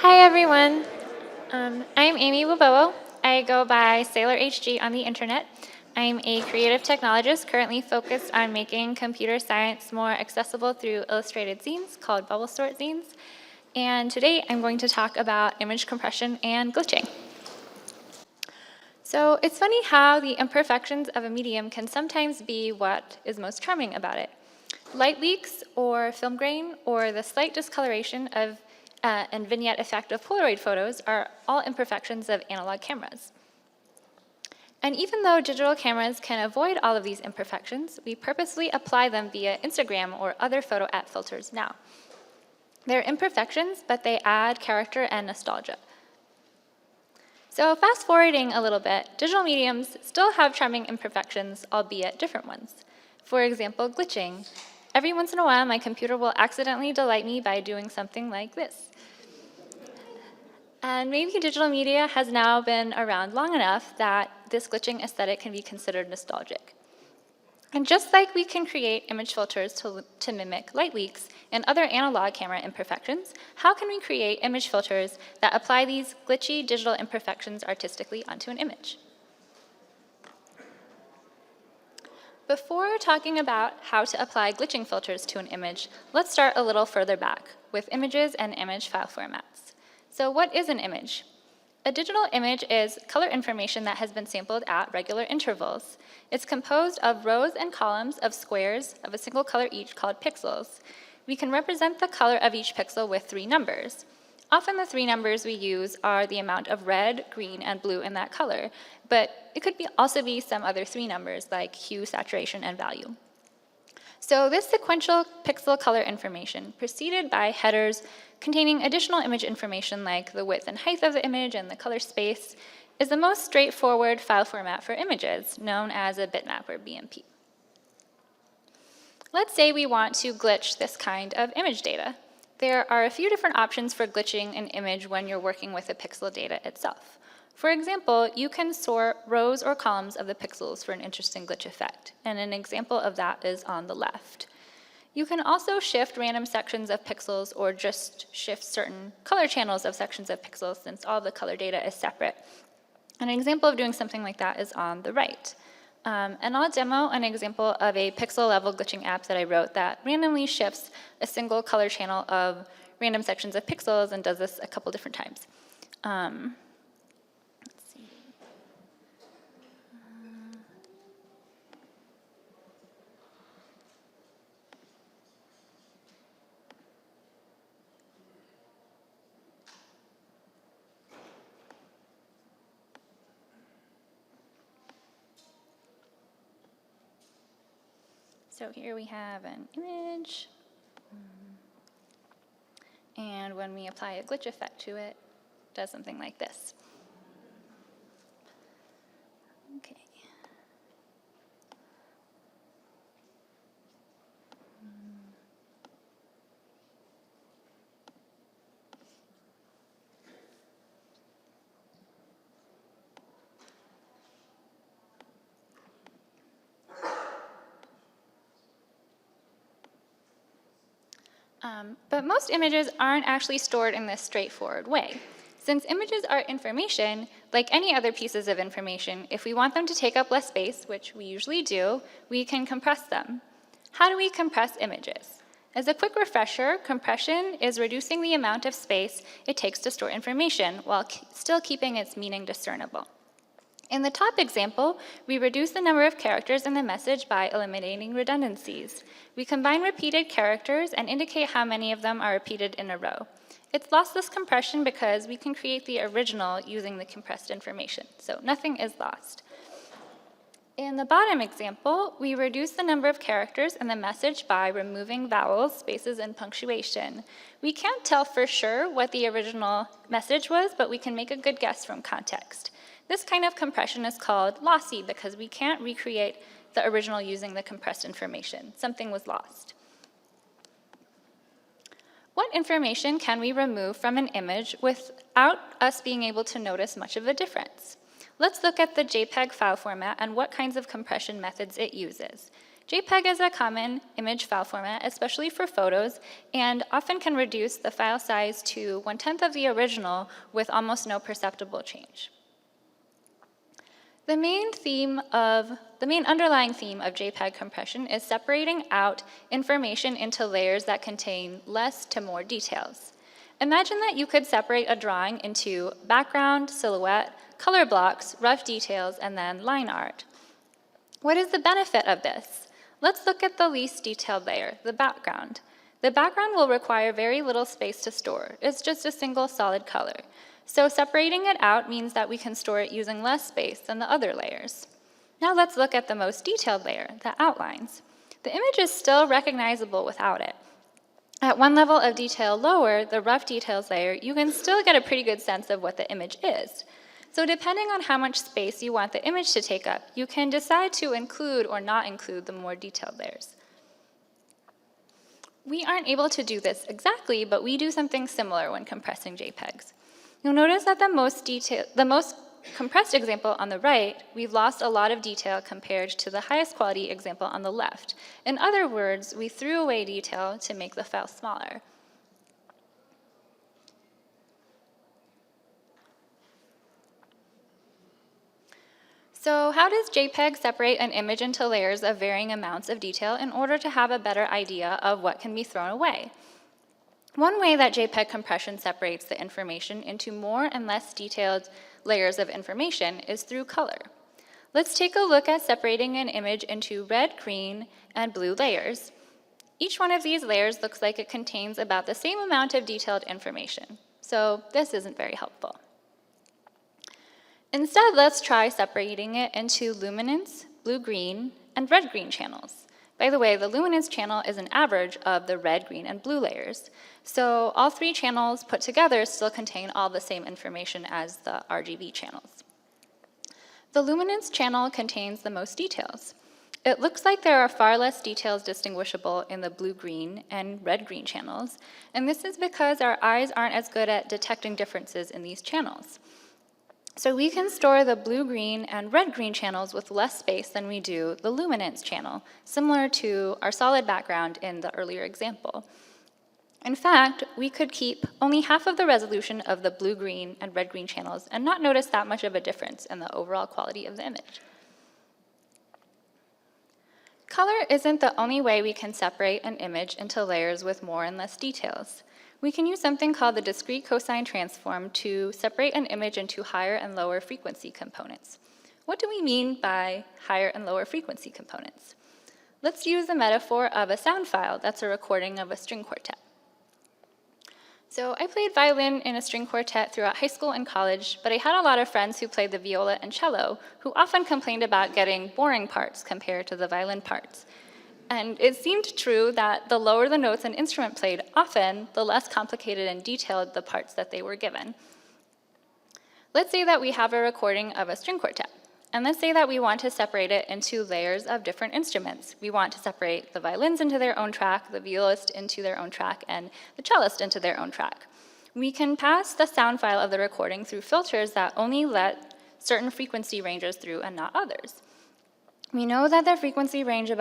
Hi everyone, I'm Amy Wibowo. I go by Sailor HG on the internet. I'm a creative technologist currently focused on making computer science more accessible through illustrated zines called bubble sort zines. And today I'm going to talk about image compression and glitching. So it's funny how the imperfections of a medium can sometimes be what is most charming about it. Light leaks or film grain or the slight discoloration of and vignette effect of Polaroid photos are all imperfections of analog cameras. And even though digital cameras can avoid all of these imperfections, we purposely apply them via Instagram or other photo app filters now. They're imperfections, but they add character and nostalgia. So fast forwarding a little bit, digital mediums still have charming imperfections, albeit different ones. For example, glitching. Every once in a while, my computer will accidentally delight me by doing something like this. And maybe digital media has now been around long enough that this glitching aesthetic can be considered nostalgic. And just like we can create image filters to mimic light leaks and other analog camera imperfections, how can we create image filters that apply these glitchy digital imperfections artistically onto an image? Before talking about how to apply glitching filters to an image, let's start a little further back with images and image file formats. So what is an image? A digital image is color information that has been sampled at regular intervals. It's composed of rows and columns of squares of a single color each called pixels. We can represent the color of each pixel with 3 numbers. Often the 3 numbers we use are the amount of red, green, and blue in that color, but it could also be some other 3 numbers like hue, saturation, and value. So this sequential pixel color information, preceded by headers containing additional image information like the width and height of the image and the color space, is the most straightforward file format for images, known as a bitmap or BMP. Let's say we want to glitch this kind of image data. There are a few different options for glitching an image when you're working with the pixel data itself. For example, you can sort rows or columns of the pixels for an interesting glitch effect, and an example of that is on the left. You can also shift random sections of pixels or just shift certain color channels of sections of pixels since all the color data is separate. An example of doing something like that is on the right. And I'll demo an example of a pixel level glitching app that I wrote that randomly shifts a single color channel of random sections of pixels and does this a couple different times. Let's see. So here we have an image. And when we apply a glitch effect to it, it does something like this. Okay. But most images aren't actually stored in this straightforward way. Since images are information, like any other pieces of information, if we want them to take up less space, which we usually do, we can compress them. How do we compress images? As a quick refresher, compression is reducing the amount of space it takes to store information while still keeping its meaning discernible. In the top example, we reduce the number of characters in the message by eliminating redundancies. We combine repeated characters and indicate how many of them are repeated in a row. It's lossless compression because we can create the original using the compressed information, so nothing is lost. In the bottom example, we reduce the number of characters in the message by removing vowels, spaces, and punctuation. We can't tell for sure what the original message was, but we can make a good guess from context. This kind of compression is called lossy because we can't recreate the original using the compressed information. Something was lost. What information can we remove from an image without us being able to notice much of a difference? Let's look at the JPEG file format and what kinds of compression methods it uses. JPEG is a common image file format, especially for photos, and often can reduce the file size to 1/10 of the original with almost no perceptible change. The main underlying theme of JPEG compression is separating out information into layers that contain less to more details. Imagine that you could separate a drawing into background, silhouette, color blocks, rough details, and then line art. What is the benefit of this? Let's look at the least detailed layer, the background. The background will require very little space to store. It's just a single solid color. So separating it out means that we can store it using less space than the other layers. Now let's look at the most detailed layer, the outlines. The image is still recognizable without it. At one level of detail lower, the rough details layer, you can still get a pretty good sense of what the image is. So depending on how much space you want the image to take up, you can decide to include or not include the more detailed layers. We aren't able to do this exactly, but we do something similar when compressing JPEGs. You'll notice that the most compressed example on the right, we've lost a lot of detail compared to the highest quality example on the left. In other words, we threw away detail to make the file smaller. So how does JPEG separate an image into layers of varying amounts of detail in order to have a better idea of what can be thrown away? One way that JPEG compression separates the information into more and less detailed layers of information is through color. Let's take a look at separating an image into red, green, and blue layers. Each one of these layers looks like it contains about the same amount of detailed information, so this isn't very helpful. Instead, let's try separating it into luminance, blue-green, and red-green channels. By the way, the luminance channel is an average of the red, green, and blue layers. So all three channels put together still contain all the same information as the RGB channels. The luminance channel contains the most details. It looks like there are far less details distinguishable in the blue-green and red-green channels, and this is because our eyes aren't as good at detecting differences in these channels. So we can store the blue-green and red-green channels with less space than we do the luminance channel, similar to our solid background in the earlier example. In fact, we could keep only half of the resolution of the blue-green and red-green channels and not notice that much of a difference in the overall quality of the image. Color isn't the only way we can separate an image into layers with more and less details. We can use something called the discrete cosine transform to separate an image into higher and lower frequency components. What do we mean by higher and lower frequency components? Let's use the metaphor of a sound file that's a recording of a string quartet. So I played violin in a string quartet throughout high school and college, but I had a lot of friends who played the viola and cello who often complained about getting boring parts compared to the violin parts. And it seemed true that the lower the notes an instrument played, often the less complicated and detailed the parts that they were given. Let's say that we have a recording of a string quartet, and let's say that we want to separate it into layers of different instruments. We want to separate the violins into their own track, the violist into their own track, and the cellist into their own track. We can pass the sound file of the recording through filters that only let certain frequency ranges through and not others. We know that the frequency range of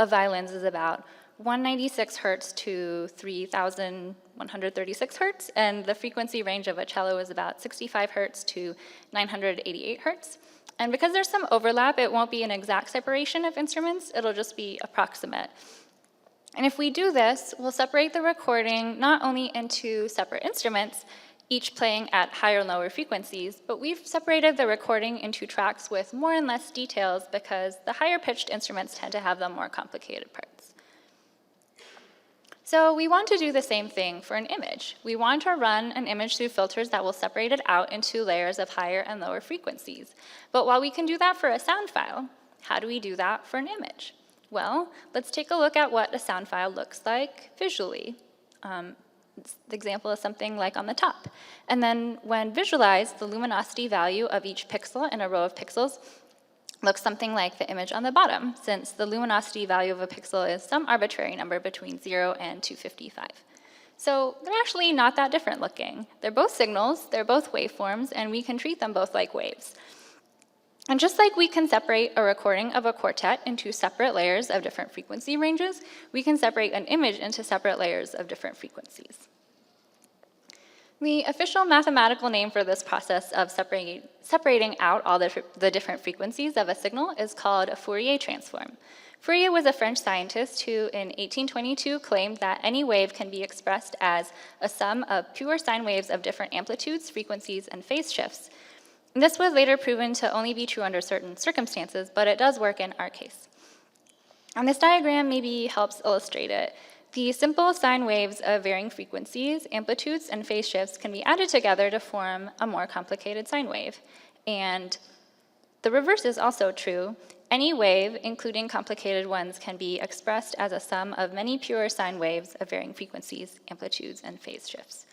violins is about 196 hertz to 3,136 hertz, and the frequency range of a cello is about 65 hertz to 988 hertz. And because there's some overlap, it won't be an exact separation of instruments, it'll just be approximate. And if we do this, we'll separate the recording not only into separate instruments, each playing at higher and lower frequencies, but we've separated the recording into tracks with more and less details because the higher pitched instruments tend to have the more complicated parts. So we want to do the same thing for an image. We want to run an image through filters that will separate it out into layers of higher and lower frequencies. But while we can do that for a sound file, how do we do that for an image? Well, let's take a look at what a sound file looks like visually. The example is something like on the top. And then when visualized, the luminosity value of each pixel in a row of pixels looks something like the image on the bottom, since the luminosity value of a pixel is some arbitrary number between 0 and 255. So they're actually not that different looking. They're both signals, they're both waveforms, and we can treat them both like waves. And just like we can separate a recording of a quartet into separate layers of different frequency ranges, we can separate an image into separate layers of different frequencies. The official mathematical name for this process of separating out all the different frequencies of a signal is called a Fourier transform. Fourier was a French scientist who in 1822 claimed that any wave can be expressed as a sum of pure sine waves of different amplitudes, frequencies, and phase shifts. And this was later proven to only be true under certain circumstances, but it does work in our case. And this diagram maybe helps illustrate it. The simple sine waves of varying frequencies, amplitudes, and phase shifts can be added together to form a more complicated sine wave. And the reverse is also true. Any wave, including complicated ones, can be expressed as a sum of many pure sine waves of varying frequencies, amplitudes, and phase shifts.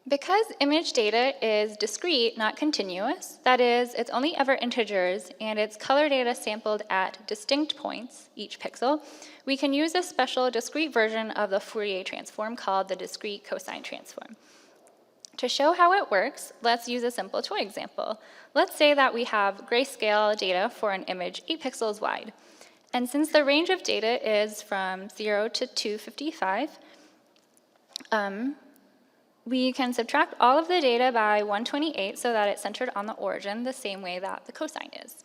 Because image data is discrete, not continuous, that is, it's only ever integers, and it's color data sampled at distinct points, each pixel, we can use a special discrete version of the Fourier transform called the discrete cosine transform. To show how it works, let's use a simple toy example. Let's say that we have grayscale data for an image 8 pixels wide. And since the range of data is from 0 to 255, we can subtract all of the data by 128 so that it's centered on the origin the same way that the cosine is.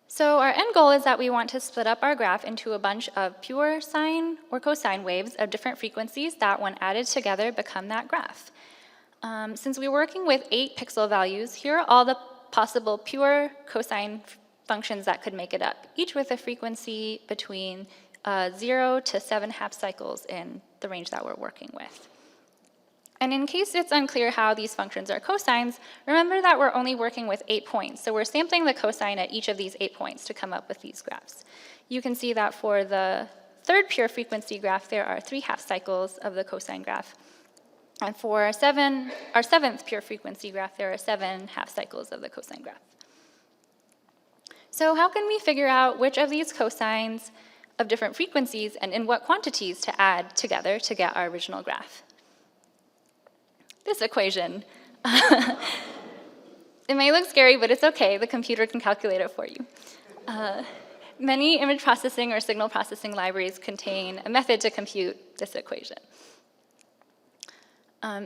So our end goal is that we want to split up our graph into a bunch of pure sine or cosine waves of different frequencies that, when added together, become that graph. Since we're working with 8 pixel values, here are all the possible pure cosine functions that could make it up, each with a frequency between 0 to 7 half cycles in the range that we're working with. And in case it's unclear how these functions are cosines, remember that we're only working with 8 points, so we're sampling the cosine at each of these 8 points to come up with these graphs. You can see that for the third pure frequency graph, there are 3 half cycles of the cosine graph. And for our 7th pure frequency graph, there are 7 half cycles of the cosine graph. So how can we figure out which of these cosines of different frequencies and in what quantities to add together to get our original graph? This equation. It may look scary, but it's okay. The computer can calculate it for you. Many image processing or signal processing libraries contain a method to compute this equation.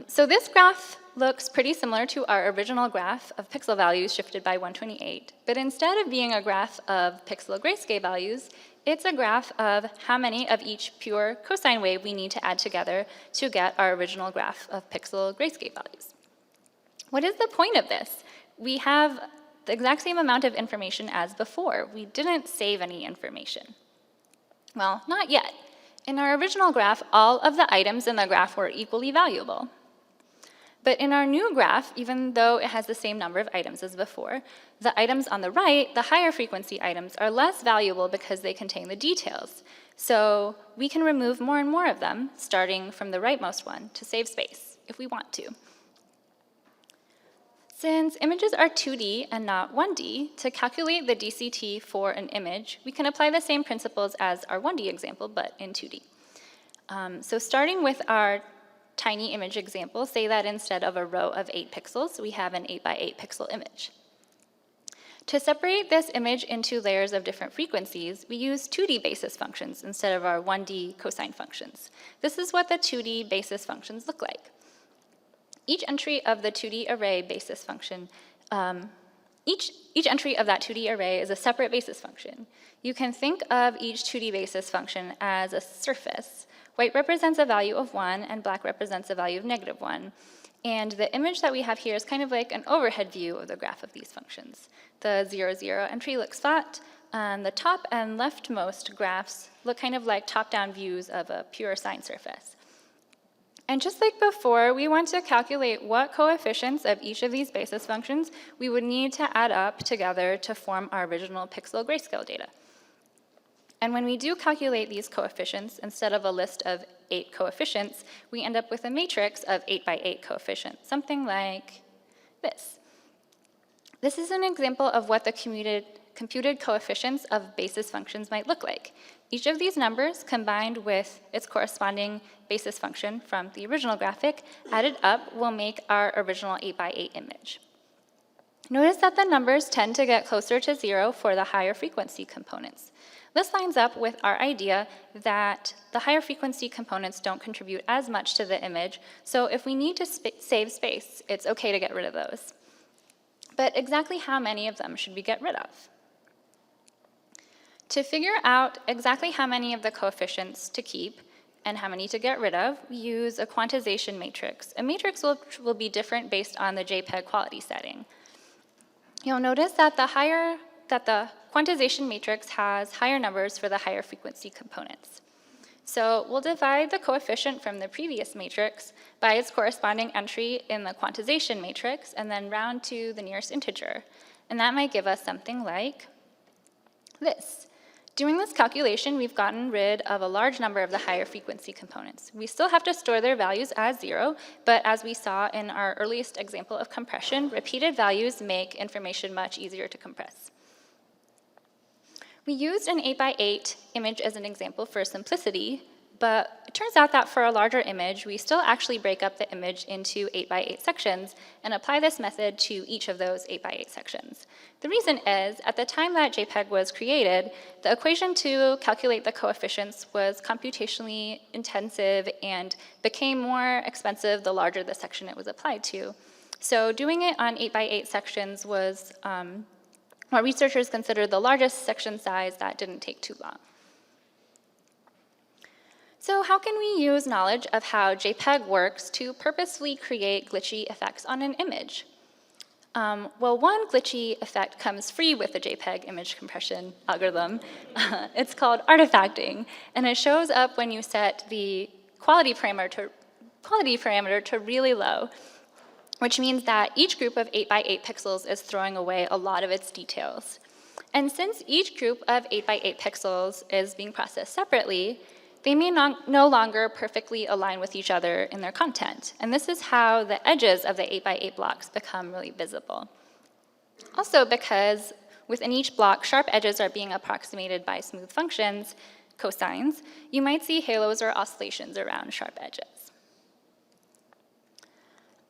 So this graph looks pretty similar to our original graph of pixel values shifted by 128, but instead of being a graph of pixel grayscale values, it's a graph of how many of each pure cosine wave we need to add together to get our original graph of pixel grayscale values. What is the point of this? We have the exact same amount of information as before. We didn't save any information. Well, not yet. In our original graph, all of the items in the graph were equally valuable. But in our new graph, even though it has the same number of items as before, the items on the right, the higher frequency items, are less valuable because they contain the details. So we can remove more and more of them, starting from the rightmost one, to save space, if we want to. Since images are 2D and not 1D, to calculate the DCT for an image, we can apply the same principles as our 1D example, but in 2D. So starting with our tiny image example, say that instead of a row of 8 pixels, we have an 8 by 8 pixel image. To separate this image into layers of different frequencies, we use 2D basis functions instead of our 1D cosine functions. This is what the 2D basis functions look like. Each entry of the 2D array basis function, each entry of that 2D array is a separate basis function. You can think of each 2D basis function as a surface. White represents a value of 1, and black represents a value of -1. And the image that we have here is kind of like an overhead view of the graph of these functions. The 0, 0 entry looks flat, and the top and leftmost graphs look kind of like top-down views of a pure sine surface. And just like before, we want to calculate what coefficients of each of these basis functions we would need to add up together to form our original pixel grayscale data. And when we do calculate these coefficients, instead of a list of 8 coefficients, we end up with a matrix of 8 by 8 coefficients, something like this. This is an example of what the computed coefficients of basis functions might look like. Each of these numbers, combined with its corresponding basis function from the original graphic, added up will make our original 8 by 8 image. Notice that the numbers tend to get closer to 0 for the higher frequency components. This lines up with our idea that the higher frequency components don't contribute as much to the image, so if we need to save space, it's okay to get rid of those. But exactly how many of them should we get rid of? To figure out exactly how many of the coefficients to keep and how many to get rid of, we use a quantization matrix. A matrix will be different based on the JPEG quality setting. You'll notice that the quantization matrix has higher numbers for the higher frequency components. So we'll divide the coefficient from the previous matrix by its corresponding entry in the quantization matrix and then round to the nearest integer. And that might give us something like this. Doing this calculation, we've gotten rid of a large number of the higher frequency components. We still have to store their values as 0, but as we saw in our earliest example of compression, repeated values make information much easier to compress. We used an 8x8 image as an example for simplicity, but it turns out that for a larger image, we still actually break up the image into 8x8 sections and apply this method to each of those 8x8 sections. The reason is, at the time that JPEG was created, the equation to calculate the coefficients was computationally intensive and became more expensive the larger the section it was applied to. So doing it on 8x8 sections was what researchers considered the largest section size that didn't take too long. So how can we use knowledge of how JPEG works to purposefully create glitchy effects on an image? Well, one glitchy effect comes free with the JPEG image compression algorithm. It's called artifacting, and it shows up when you set the quality parameter to really low, which means that each group of 8x8 pixels is throwing away a lot of its details. And since each group of 8x8 pixels is being processed separately, they may no longer perfectly align with each other in their content. And this is how the edges of the 8x8 blocks become really visible. Also, because within each block, sharp edges are being approximated by smooth functions, cosines, you might see halos or oscillations around sharp edges.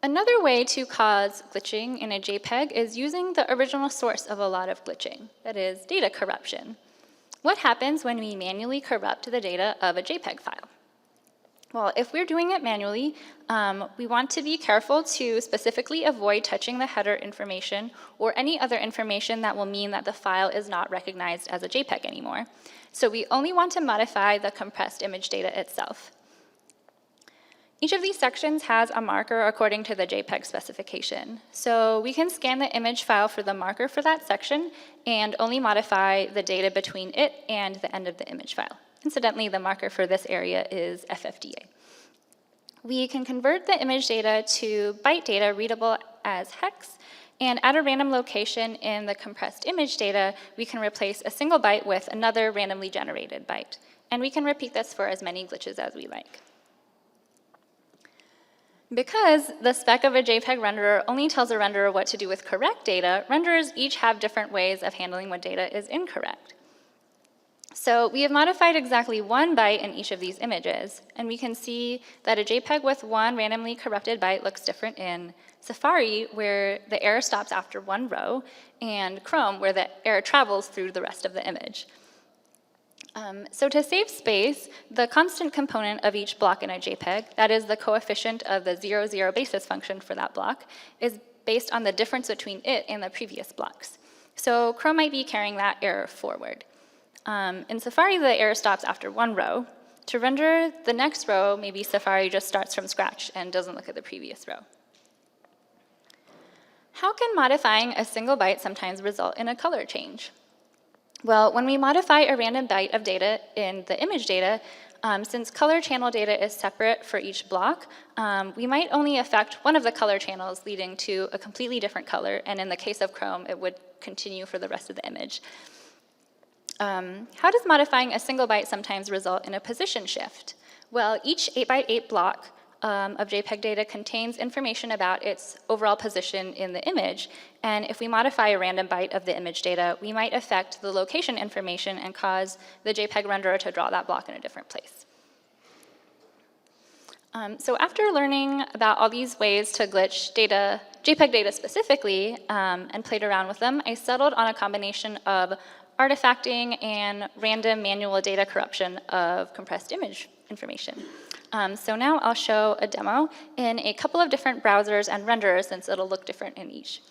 Another way to cause glitching in a JPEG is using the original source of a lot of glitching, that is, data corruption. What happens when we manually corrupt the data of a JPEG file? Well, if we're doing it manually, we want to be careful to specifically avoid touching the header information or any other information that will mean that the file is not recognized as a JPEG anymore. So we only want to modify the compressed image data itself. Each of these sections has a marker according to the JPEG specification. So we can scan the image file for the marker for that section and only modify the data between it and the end of the image file. Incidentally, the marker for this area is FFDA. We can convert the image data to byte data readable as hex, and at a random location in the compressed image data, we can replace a single byte with another randomly generated byte. And we can repeat this for as many glitches as we like. Because the spec of a JPEG renderer only tells a renderer what to do with correct data, renderers each have different ways of handling when data is incorrect. So we have modified exactly one byte in each of these images, and we can see that a JPEG with one randomly corrupted byte looks different in Safari, where the error stops after one row, and Chrome, where the error travels through the rest of the image. So to save space, the constant component of each block in a JPEG, that is the coefficient of the 0, 0 basis function for that block, is based on the difference between it and the previous blocks. So Chrome might be carrying that error forward. In Safari, the error stops after one row. To render the next row, maybe Safari just starts from scratch and doesn't look at the previous row. How can modifying a single byte sometimes result in a color change? Well, when we modify a random byte of data in the image data, since color channel data is separate for each block, we might only affect one of the color channels, leading to a completely different color, and in the case of Chrome, it would continue for the rest of the image. How does modifying a single byte sometimes result in a position shift? Well, each 8x8 block of JPEG data contains information about its overall position in the image, and if we modify a random byte of the image data, we might affect the location information and cause the JPEG renderer to draw that block in a different place. So after learning about all these ways to glitch data JPEG data specifically, and played around with them, I settled on a combination of artifacting and random manual data corruption of compressed image information. So now I'll show a demo in a couple of different browsers and renderers, since it'll look different in each.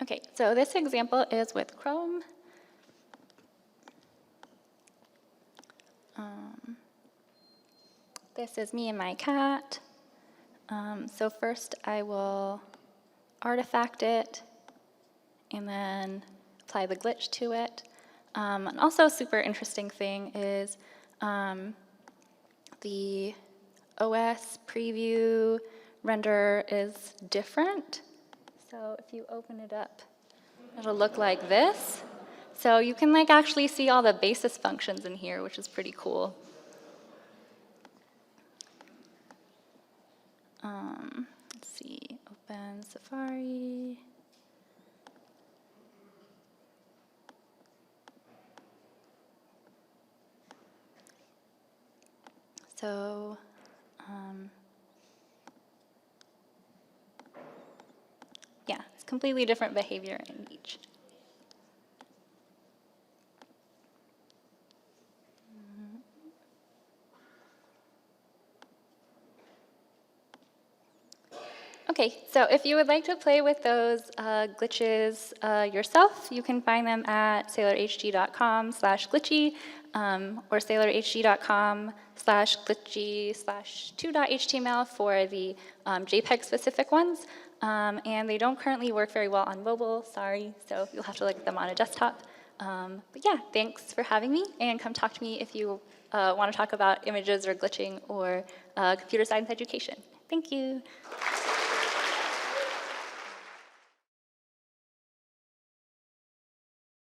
Okay, so this example is with Chrome. This is me and my cat. So first I will artifact it and then apply the glitch to it. And also a super interesting thing is the OS preview renderer is different. So if you open it up, it'll look like this. So you can actually see all the basis functions in here, which is pretty cool. Let's see, open Safari. So, yeah, it's completely different behavior in each. Okay, so if you would like to play with those glitches yourself, you can find them at sailorhd.com/glitchy or sailorhd.com/glitchy/2.html for the JPEG specific ones. And they don't currently work very well on mobile, sorry, so you'll have to look at them on a desktop. But yeah, thanks for having me, and come talk to me if you want to talk about images or glitching or computer science education. Thank you.